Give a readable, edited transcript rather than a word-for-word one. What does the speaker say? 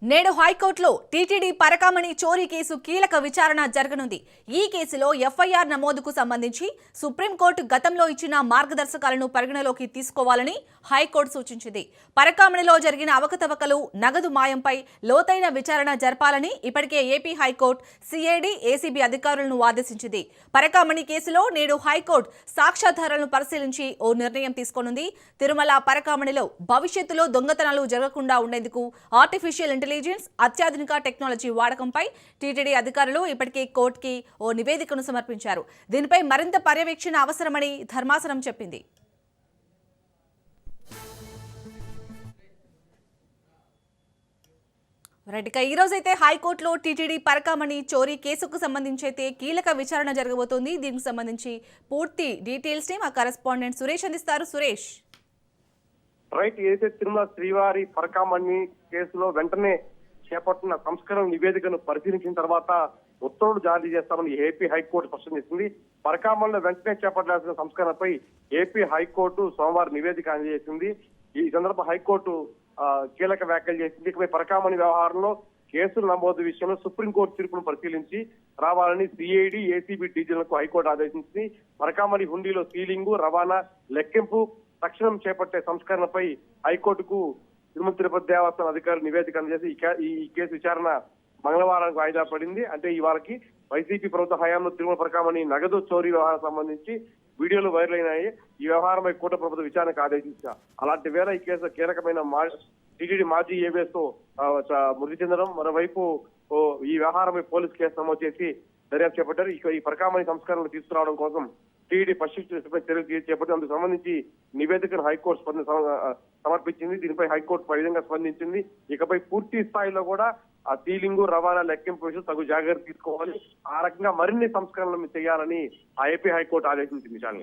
నేడు హైకోర్టులో టీటీడీ పరకామణి చోరీ కేసు కీలక విచారణ జరగనుంది. ఈ కేసులో ఎఫ్ఐఆర్ నమోదుకు సంబంధించి సుప్రీంకోర్టు గతంలో ఇచ్చిన మార్గదర్శకాలను పరిగణలోకి తీసుకోవాలని హైకోర్టు సూచించింది. పరకామణిలో జరిగిన అవకతవకలు, నగదు మాయంపై లోతైన విచారణ జరపాలని ఇప్పటికే ఏపీ హైకోర్టు సిఐడి, ఏసీబీ అధికారులను ఆదేశించింది. పరకామణి కేసులో నేడు హైకోర్టు సాక్ష్యాధారాలను పరిశీలించి ఓ నిర్ణయం తీసుకోనుంది. తిరుమల పరకామణిలో భవిష్యత్తులో దొంగతనాలు జరగకుండా ఉండేందుకు ఆర్టిఫిషియల్ ఇంటెలిజెన్స్, అత్యాధునిక టెక్నాలజీ వాడకంపై టీటీడీ అధికారులు ఇప్పటికే కోర్టుకి ఓ నివేదికను సమర్పించారు. దీనిపై మరింత పర్యవేక్షణ అవసరమని ధర్మాసనం చెప్పింది. ఈ రోజైతే హైకోర్టులో టీటీడీ పరకామణి చోరీ కేసుకు సంబంధించి అయితే కీలక విచారణ జరగబోతోంది. దీనికి సంబంధించి పూర్తి డీటెయిల్స్ ని మా కరెస్పాండెంట్ సురేష్ అందిస్తారు. సురేష్, రైట్. ఏదైతే తిరుమల శ్రీవారి పరకామణి కేసులో వెంటనే చేపట్టిన సంస్కరణ నివేదికను పరిశీలించిన తర్వాత ఉత్తర్వులు జారీ చేస్తామని ఏపీ హైకోర్టు స్పష్టం చేసింది. పరకామణిలో వెంటనే చేపట్టాల్సిన సంస్కరణపై ఏపీ హైకోర్టు సోమవారం నివేదిక అందజేసింది. ఈ సందర్భంగా హైకోర్టు కీలక వ్యాఖ్యలు చేసింది. ఇకపై పరకామణి వ్యవహారంలో కేసుల నమోదు విషయంలో సుప్రీంకోర్టు తీర్పును పరిశీలించి రావాలని సిఐడి, ఏసీబీ డీజీలకు హైకోర్టు ఆదేశించింది. పరకామణి హుండీలో సీలింగు, రవాణా, లెక్కింపు తక్షణం చేపట్టే సంస్కరణపై హైకోర్టుకు తిరుమల తిరుపతి దేవస్థానం అధికారులు నివేదిక అందజేసి ఈ కేసు విచారణ మంగళవారానికి వాయిదా పడింది. అంటే ఇవాళకి వైసీపీ ప్రభుత్వ హయాంలో తిరుమల పరకామణి నగదు చోరీ వ్యవహారం సంబంధించి వీడియోలు వైరల్ అయినాయి. ఈ వ్యవహారంపై కూటమి ప్రభుత్వ విచారణకు ఆదేశించారు. అలాంటి వేళ ఈ కేసు కీలకమైన టీటీడీ మాజీ ఏబిఎస్ మృతి చెందడం, మరోవైపు ఈ వ్యవహారంపై పోలీసు కేసు నమోదు చేసి దర్యాప్తు చేపట్టారు. ఈ పరకామణి సంస్కరణలు తీసుకురావడం కోసం టీడీ పరిశీలించడంపై చర్యలు చేపట్టి అందుకు సంబంధించి నివేదికను హైకోర్టు సమర్పించింది. దీనిపై హైకోర్టు ఈ విధంగా స్పందించింది. ఇకపై పూర్తి స్థాయిలో కూడా ఆ సీలింగు, రవాణా, లెక్కింపు విషయం తగు జాగ్రత్త తీసుకోవాలి. ఆ రకంగా మరిన్ని సంస్కరణలు చేయాలని ఆ ఏపీ హైకోర్టు ఆదేశించింది.